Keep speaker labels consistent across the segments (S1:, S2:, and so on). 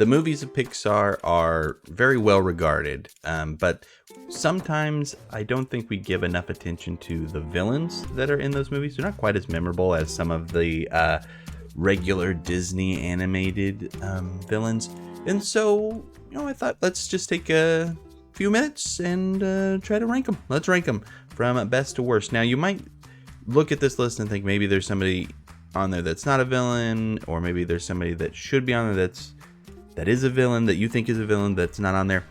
S1: The movies of Pixar are very well regarded, but sometimes I don't think we give enough attention to the villains that are in those movies. They're not quite as memorable as some of the regular Disney animated villains. And so, I thought let's just take a few minutes and try to rank them. Let's rank them from best to worst. Now, you might look at this list and think maybe there's somebody on there that's not a villain, or maybe there's somebody that should be on there that is a villain, that you think is a villain that's not on there.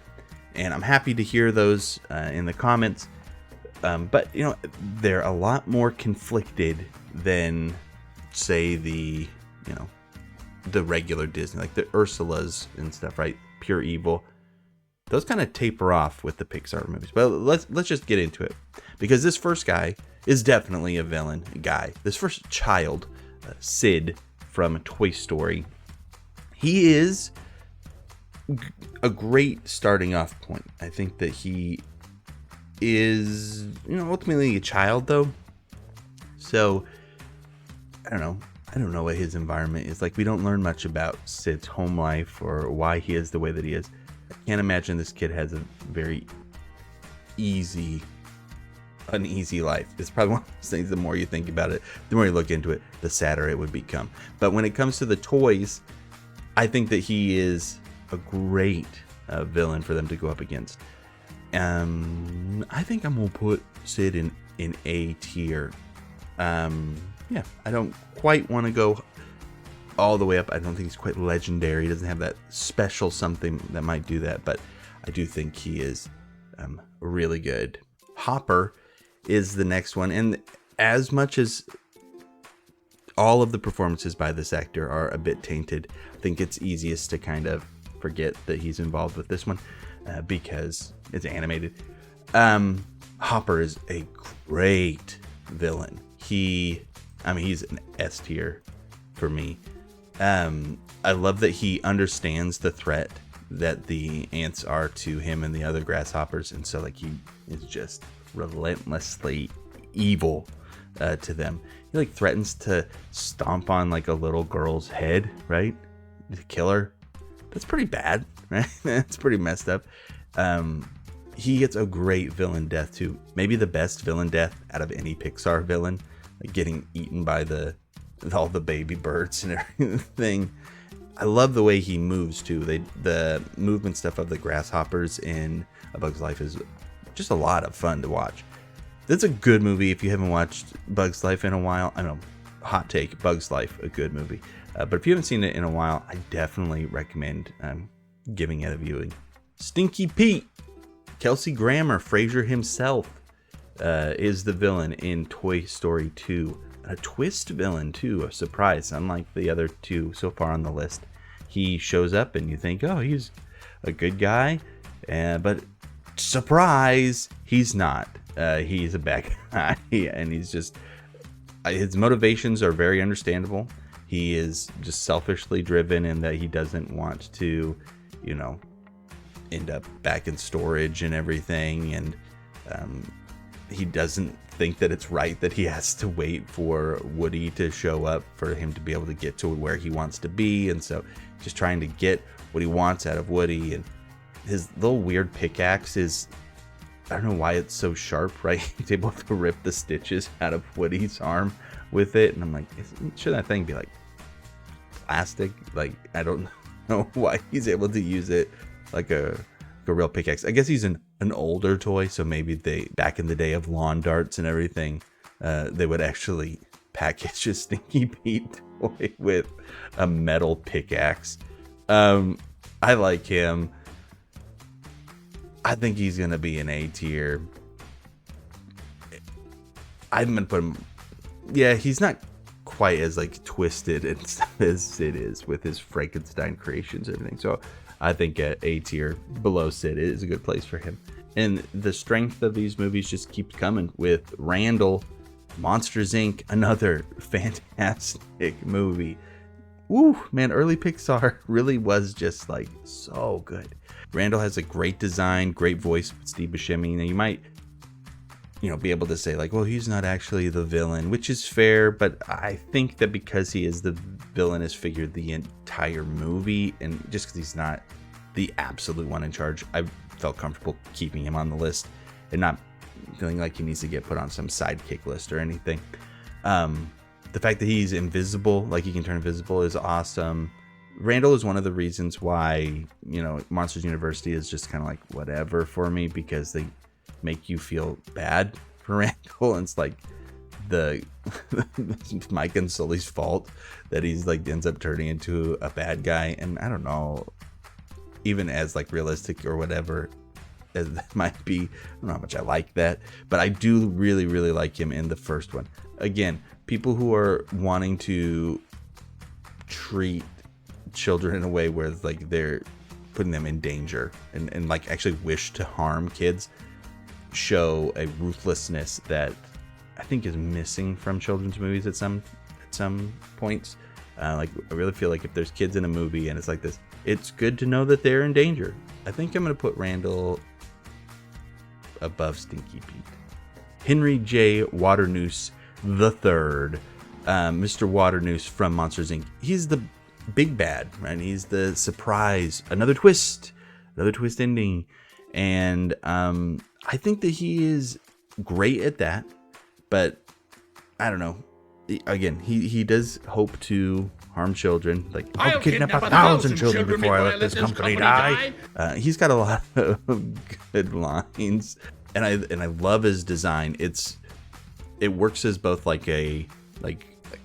S1: And I'm happy to hear those in the comments. But, they're a lot more conflicted than, say, the regular Disney, like the Ursulas and stuff, right? Pure evil. Those kind of taper off with the Pixar movies. But let's just get into it. Because this first guy is definitely a villain guy. This first child, Sid from Toy Story, he is a great starting off point. I think that he is, ultimately a child, though. So, I don't know what his environment is like. We don't learn much about Sid's home life or why he is the way that he is. I can't imagine this kid has a very an easy life. It's probably one of those things, the more you think about it, the more you look into it, the sadder it would become. But when it comes to the toys, I think that he is a great villain for them to go up against. I think I'm going to put Sid in A tier. Yeah, I don't quite want to go all the way up. I don't think he's quite legendary. He doesn't have that special something that might do that, but I do think he is really good. Hopper is the next one, and as much as all of the performances by this actor are a bit tainted, I think it's easiest to kind of forget that he's involved with this one because it's animated. Hopper is a great villain. He's an S tier for me. I love that he understands the threat that the ants are to him and the other grasshoppers, and so he is just relentlessly evil to them. He threatens to stomp on a little girl's head, right, to kill her. That's pretty bad, right? That's pretty messed up. He gets a great villain death too, maybe the best villain death out of any Pixar villain, getting eaten by all the baby birds and everything. I love the way he moves too. The movement stuff of the grasshoppers in A Bug's Life is just a lot of fun to watch. It's a good movie if you haven't watched Bug's Life in a while. I know, hot take, Bug's Life, a good movie. But if you haven't seen it in a while, I definitely recommend giving it a viewing. Stinky Pete, Kelsey Grammer, Frasier himself, is the villain in Toy Story 2. A twist villain too, a surprise, unlike the other two so far on the list. He shows up and you think, oh, he's a good guy, but surprise, he's not. He's a bad guy, and he's just, his motivations are very understandable. He is just selfishly driven in that he doesn't want to, end up back in storage and everything, and he doesn't think that it's right that he has to wait for Woody to show up for him to be able to get to where he wants to be, and so just trying to get what he wants out of Woody. And his little weird pickaxe is, I don't know why it's so sharp, right? He's able to rip the stitches out of Woody's arm with it, and I'm like, should that thing be plastic? I don't know why he's able to use it like a real pickaxe. I guess he's an older toy, so maybe back in the day of lawn darts and everything, they would actually package a Stinky Pete toy with a metal pickaxe. I like him. I think he's gonna be an A tier. I'm gonna put him. Yeah, he's not quite as twisted and stuff as Sid is with his Frankenstein creations and everything. So I think A tier below Sid is a good place for him. And the strength of these movies just keeps coming with Randall, Monsters Inc., another fantastic movie. Woo, man, early Pixar really was just so good. Randall has a great design, great voice with Steve Buscemi. Now you might be able to say like, well, he's not actually the villain, which is fair. But I think that because he is the villainous figure the entire movie, and just because he's not the absolute one in charge, I felt comfortable keeping him on the list and not feeling like he needs to get put on some sidekick list or anything. The fact that he's invisible, like he can turn invisible, is awesome. Randall is one of the reasons why, Monsters University is just kind of like whatever for me, because they make you feel bad for Randall. And it's like Mike and Sully's fault that he's like ends up turning into a bad guy. And I don't know, even as like realistic or whatever as that might be, I don't know how much I like that, but I do really, really like him in the first one. Again, people who are wanting to treat children in a way where like they're putting them in danger and like actually wish to harm kids show a ruthlessness that I think is missing from children's movies at some points. Like I really feel like if there's kids in a movie and it's like this, it's good to know that they're in danger. I think I'm going to put Randall above Stinky Pete. Henry J. Waternoose the Third, Mr. Waternoose from Monsters Inc. He's the big bad, right? He's the surprise, another twist ending, and I think that he is great at that. But I don't know. Again, he does hope to harm children. Like, I'll kidnap 1,000 children before I let this company die. He's got a lot of good lines, and I love his design. It works as both like a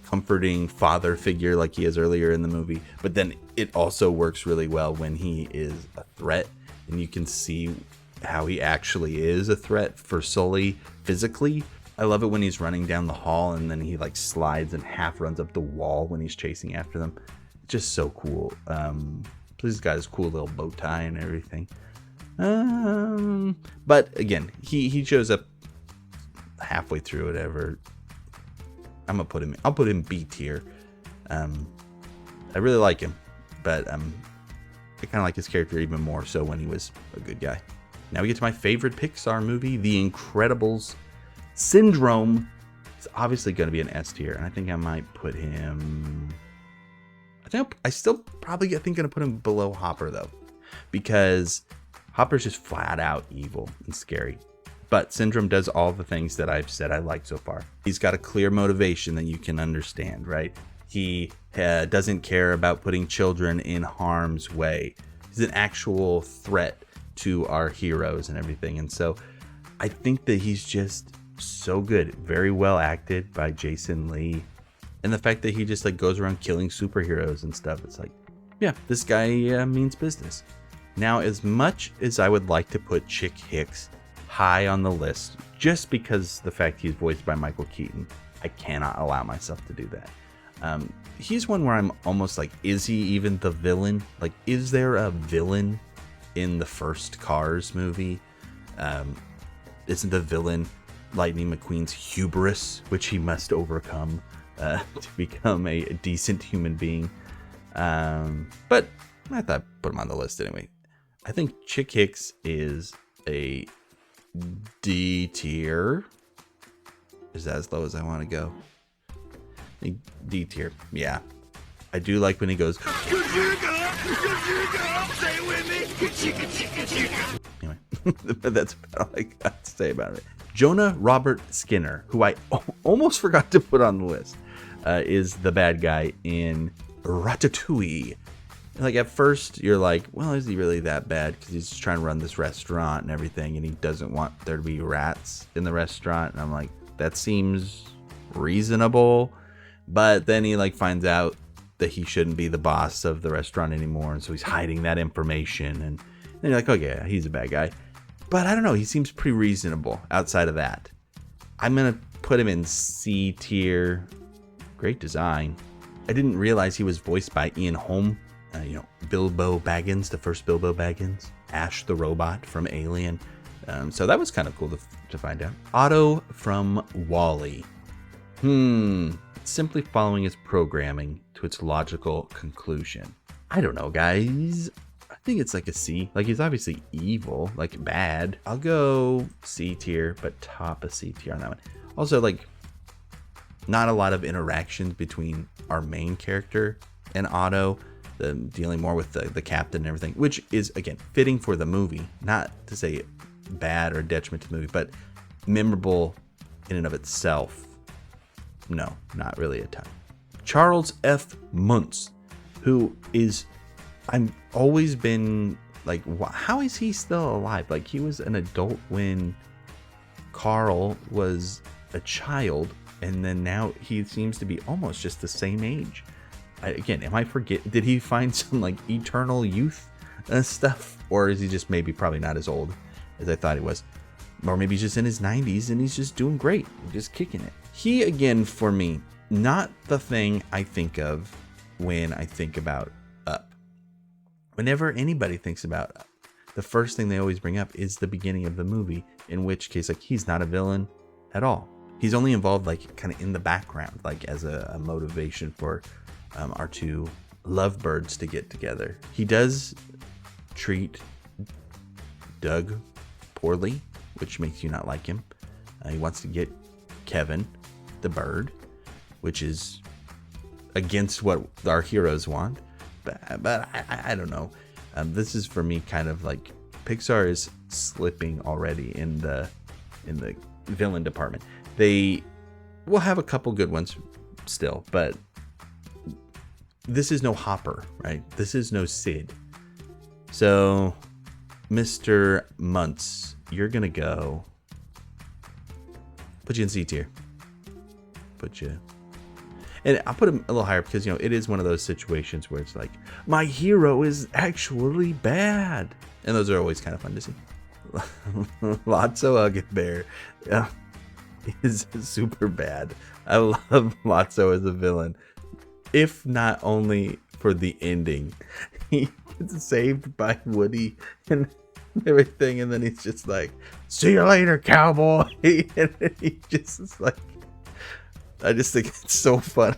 S1: comforting father figure like he is earlier in the movie, but then it also works really well when he is a threat, and you can see how he actually is a threat for Sully physically. I love it when he's running down the hall and then he like slides and half runs up the wall when he's chasing after them. Just so cool. He's got his cool little bow tie and everything. But again, he shows up halfway through whatever. I'll put him B tier. I really like him, but I kind of like his character even more so when he was a good guy. Now we get to my favorite Pixar movie, The Incredibles. Syndrome is obviously going to be an S tier, and I think I might put him. I still probably going to put him below Hopper though, because Hopper's just flat out evil and scary. But Syndrome does all the things that I've said I like so far. He's got a clear motivation that you can understand, right? He doesn't care about putting children in harm's way. He's an actual threat to our heroes and everything, and so I think that he's just so good, very well acted by Jason Lee, and the fact that he just like goes around killing superheroes and stuff, it's like, yeah, this guy means business. Now, as much as I would like to put Chick Hicks high on the list just because the fact he's voiced by Michael Keaton, I cannot allow myself to do that. He's one where I'm almost like, is he even the villain? Like, is there a villain in the first Cars movie? Isn't the villain Lightning McQueen's hubris, which he must overcome to become a decent human being? But I thought I'd put him on the list anyway. I think Chick Hicks is a D tier. Is that as low as I want to go? D tier. Yeah. I do like when he goes, anyway, that's about all I got to say about it. Jonah Robert Skinner, who I almost forgot to put on the list, is the bad guy in Ratatouille. Like, at first, you're like, well, is he really that bad? Because he's just trying to run this restaurant and everything, and he doesn't want there to be rats in the restaurant. And I'm like, that seems reasonable. But then he, like, finds out that he shouldn't be the boss of the restaurant anymore, and so he's hiding that information. And then you're like, okay, yeah, he's a bad guy. But I don't know, he seems pretty reasonable outside of that. I'm going to put him in C tier. Great design. I didn't realize he was voiced by Ian Holm. Bilbo Baggins, the first Bilbo Baggins. Ash the robot from Alien. So that was kind of cool to find out. Otto from WALL-E. Simply following his programming to its logical conclusion. I don't know, guys. think it's like a C. Like, he's obviously evil, like bad. I'll go C tier, but top a C tier on that one. Also, like, not a lot of interactions between our main character and Otto. Dealing more with the captain and everything, which is, again, fitting for the movie. Not to say bad or detriment to the movie, but memorable in and of itself. No, not really a ton. Charles F Muntz, who is, I've always been like, how is he still alive? Like, he was an adult when Carl was a child, and then now he seems to be almost just the same age. Again, did he find some like eternal youth stuff, or is he just maybe probably not as old as I thought he was, or maybe he's just in his 90s and he's just doing great, just kicking it. He, again, for me, not the thing I think of when I think about Up. Whenever anybody thinks about Up, the first thing they always bring up is the beginning of the movie, in which case, like, he's not a villain at all. He's only involved like kind of in the background, like as a motivation for our two lovebirds to get together. He does treat Doug poorly, which makes you not like him. He wants to get Kevin, the bird, which is against what our heroes want. But I don't know. This is for me kind of like Pixar is slipping already in the villain department. They will have a couple good ones still, but this is no Hopper, right? This is no Sid. So, Mr. Muntz, you're gonna go. Put you in C tier. Put you. And I'll put him a little higher because, it is one of those situations where it's like, my hero is actually bad. And those are always kind of fun to see. Lotso Huggin Bear is super bad. I love Lotso as a villain. If not only for the ending, he gets saved by Woody and everything, and then he's just like, "See you later, cowboy." And he just is like, I just think it's so funny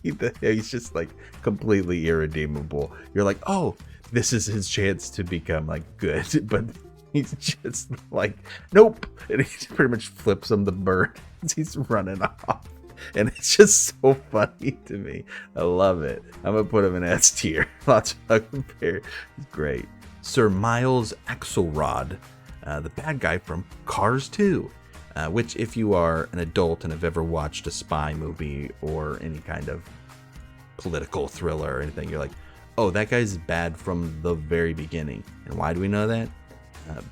S1: that he's just like completely irredeemable. You're like, oh, this is his chance to become like good, but he's just like, nope, and he pretty much flips him the bird as he's running off. And it's just so funny to me. I love it. I'm going to put him in S tier. Lots of Huggin Bear. He's great. Sir Miles Axlerod, the bad guy from Cars 2. Which, if you are an adult and have ever watched a spy movie or any kind of political thriller or anything, you're like, oh, that guy's bad from the very beginning. And why do we know that?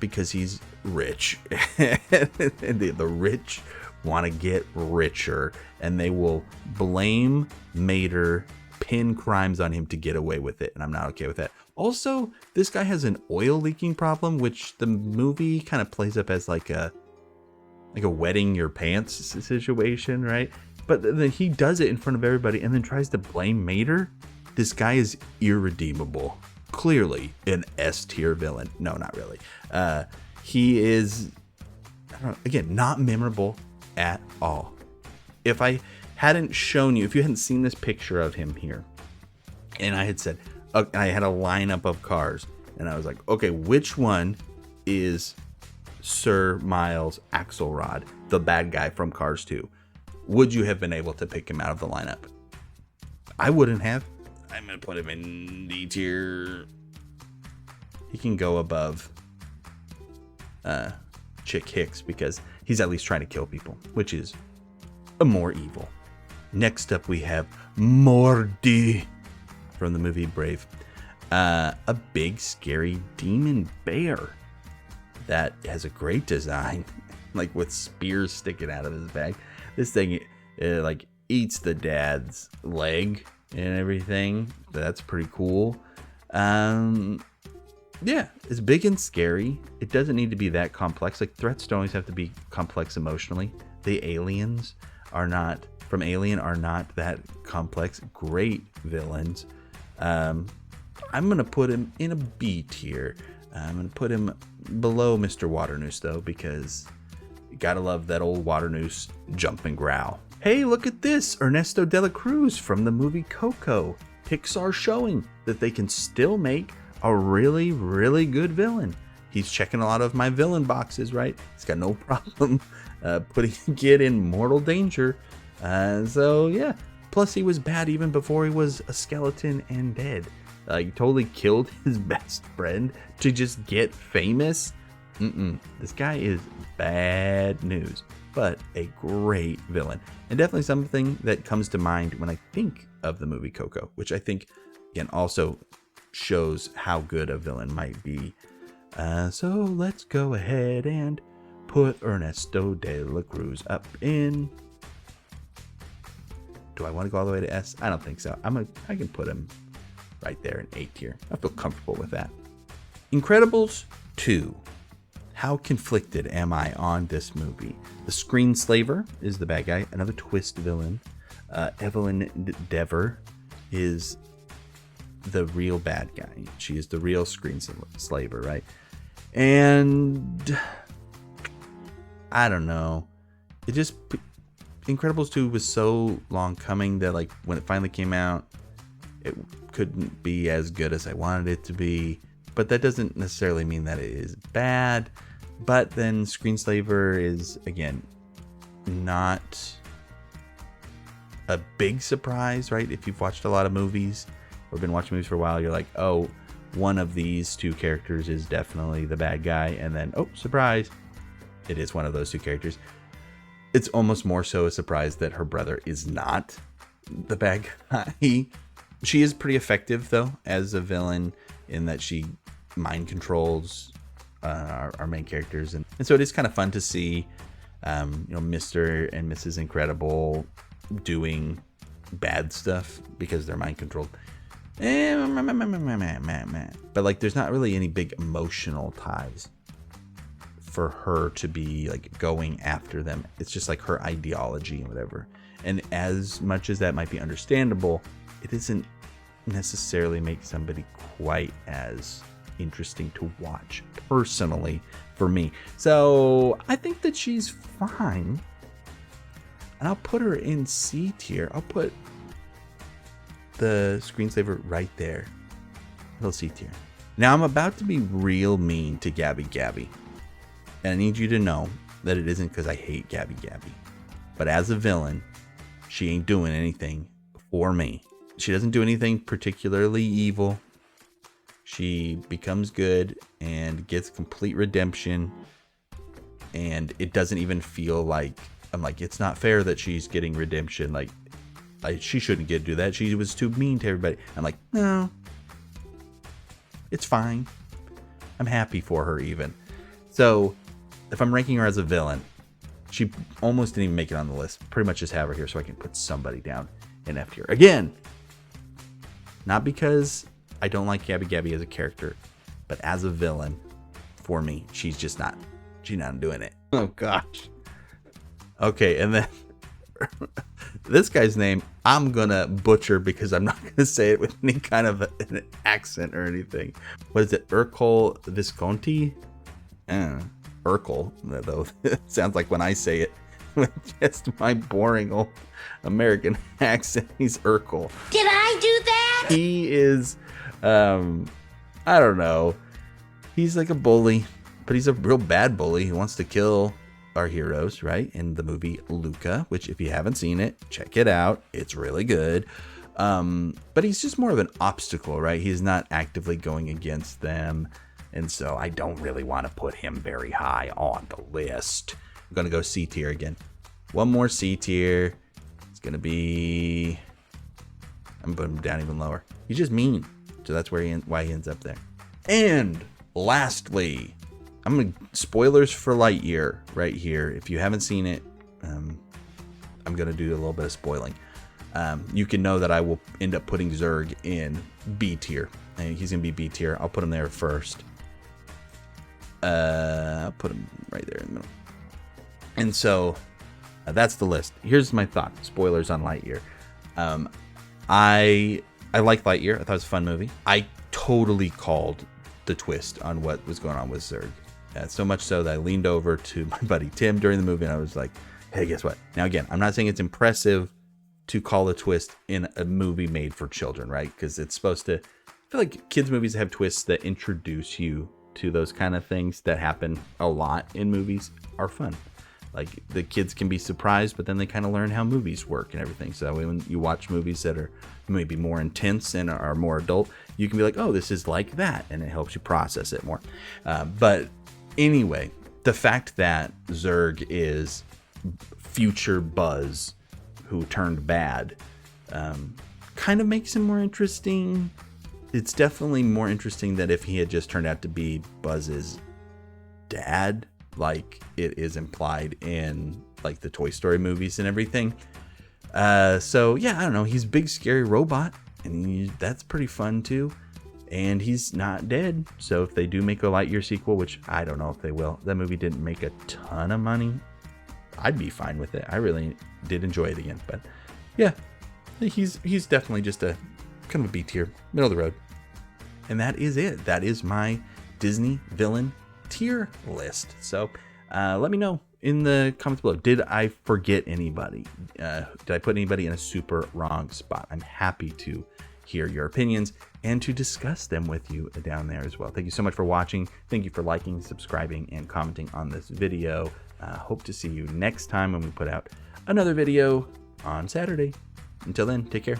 S1: Because he's rich. And the rich want to get richer, and they will blame Mater, pin crimes on him to get away with it, and I'm not okay with that. Also, this guy has an oil leaking problem, which the movie kind of plays up as like a wetting your pants situation, right? But then he does it in front of everybody and then tries to blame Mater. This guy is irredeemable. Clearly an S tier villain. No, not really. He is, I don't know, again, not memorable at all. If I hadn't shown you, if you hadn't seen this picture of him here, and I had said, I had a lineup of cars, and I was like, okay, which one is Sir Miles Axlerod, the bad guy from Cars 2? Would you have been able to pick him out of the lineup? I wouldn't have. I'm going to put him in D tier. He can go above Chick Hicks because he's at least trying to kill people, which is more evil. Next up, we have Mordi from the movie Brave. A big, scary demon bear that has a great design, like with spears sticking out of his back. This thing like eats the dad's leg and everything. That's pretty cool. Yeah, it's big and scary. It doesn't need to be that complex. Like, threats don't always have to be complex emotionally. The aliens from Alien are not that complex. Great villains. I'm going to put him in a B tier. I'm going to put him below Mr. Waternoose, though, because you got to love that old Waternoose jump and growl. Hey, look at this. Ernesto de la Cruz from the movie Coco. Pixar showing that they can still make a really, really good villain. He's checking a lot of my villain boxes, right? He's got no problem putting a kid in mortal danger. So yeah. Plus, he was bad even before he was a skeleton and dead. Like, totally killed his best friend to just get famous. This guy is bad news, but a great villain. And definitely something that comes to mind when I think of the movie Coco, which I think, again, also shows how good a villain might be. So let's go ahead and put Ernesto de la Cruz up in... Do I want to go all the way to S? I don't think so. I can put him right there in A tier. I feel comfortable with that. Incredibles 2. How conflicted am I on this movie? The Screenslaver is the bad guy, another twist villain. Evelyn Deavor is the real bad guy. She is the real Screenslaver, right? And I don't know. It just... Incredibles 2 was so long coming that, like, when it finally came out, it couldn't be as good as I wanted it to be. But that doesn't necessarily mean that it is bad. But then Screenslaver is, again, not a big surprise, right? If you've watched a lot of movies or been watching movies for a while, you're like, oh, one of these two characters is definitely the bad guy. And then, oh, surprise, it is one of those two characters. It's almost more so a surprise that her brother is not the bad guy. She is pretty effective, though, as a villain in that she mind controls our main characters. And so it is kind of fun to see, Mr. and Mrs. Incredible doing bad stuff because they're mind controlled. But, like, there's not really any big emotional ties for her to be like going after them. It's just like her ideology and whatever. And as much as that might be understandable, it doesn't necessarily make somebody quite as interesting to watch personally for me. So I think that she's fine. And I'll put her in C tier. I'll put the Screenslaver right there. Little C tier. Now I'm about to be real mean to Gabby. And I need you to know that it isn't because I hate Gabby. But as a villain, she ain't doing anything for me. She doesn't do anything particularly evil. She becomes good and gets complete redemption. And it doesn't even feel like, I'm like, it's not fair that she's getting redemption. Like, she shouldn't get to do that. She was too mean to everybody. I'm like, no, it's fine. I'm happy for her even. So if I'm ranking her as a villain, she almost didn't even make it on the list. Pretty much just have her here so I can put somebody down in F tier. Again, not because I don't like Gabby as a character, but as a villain, for me, she's not doing it. Oh gosh. Okay, and then this guy's name I'm gonna butcher because I'm not gonna say it with any kind of an accent or anything. What is it? Ercole Visconti? Urkel, though. It sounds like when I say it with just my boring old American accent. He's Urkel.
S2: Did I do that?
S1: He is, I don't know. He's like a bully, but he's a real bad bully. He wants to kill our heroes, right? In the movie Luca, which if you haven't seen it, check it out. It's really good. But he's just more of an obstacle, right? He's not actively going against them. And so I don't really want to put him very high on the list. I'm going to go C tier again. One more C tier. It's going to be... I'm putting him down even lower. He's just mean. So that's why he ends up there. And lastly, I'm going to... Spoilers for Lightyear right here. If you haven't seen it, I'm going to do a little bit of spoiling. You can know that I will end up putting Zurg in B tier. And he's going to be B tier. I'll put him there first. I'll put him right there in the middle. And so that's the list. Here's my thought. Spoilers on Lightyear. I like Lightyear. I thought it was a fun movie. I totally called the twist on what was going on with Zurg. So much so that I leaned over to my buddy Tim during the movie and I was like, hey, guess what? Now, again, I'm not saying it's impressive to call a twist in a movie made for children, right? Because it's supposed to feel like kids movies have twists that introduce you to those kind of things that happen a lot in movies are fun. Like the kids can be surprised, but then they kind of learn how movies work and everything. So when you watch movies that are maybe more intense and are more adult, you can be like, oh, this is like that. And it helps you process it more. But anyway, the fact that Zurg is future Buzz who turned bad kind of makes him more interesting. It's definitely more interesting than if he had just turned out to be Buzz's dad, like it is implied in like the Toy Story movies and everything. So yeah, I don't know. He's a big scary robot, and that's pretty fun too. And he's not dead. So if they do make a Lightyear sequel, which I don't know if they will, that movie didn't make a ton of money, I'd be fine with it. I really did enjoy it again. But yeah, he's definitely just a kind of a B tier, middle of the road. And that is it. That is my Disney villain tier list. So let me know in the comments below. Did I forget anybody? Did I put anybody in a super wrong spot? I'm happy to hear your opinions and to discuss them with you down there as well. Thank you so much for watching. Thank you for liking, subscribing, and commenting on this video. Hope to see you next time when we put out another video on Saturday. Until then, take care.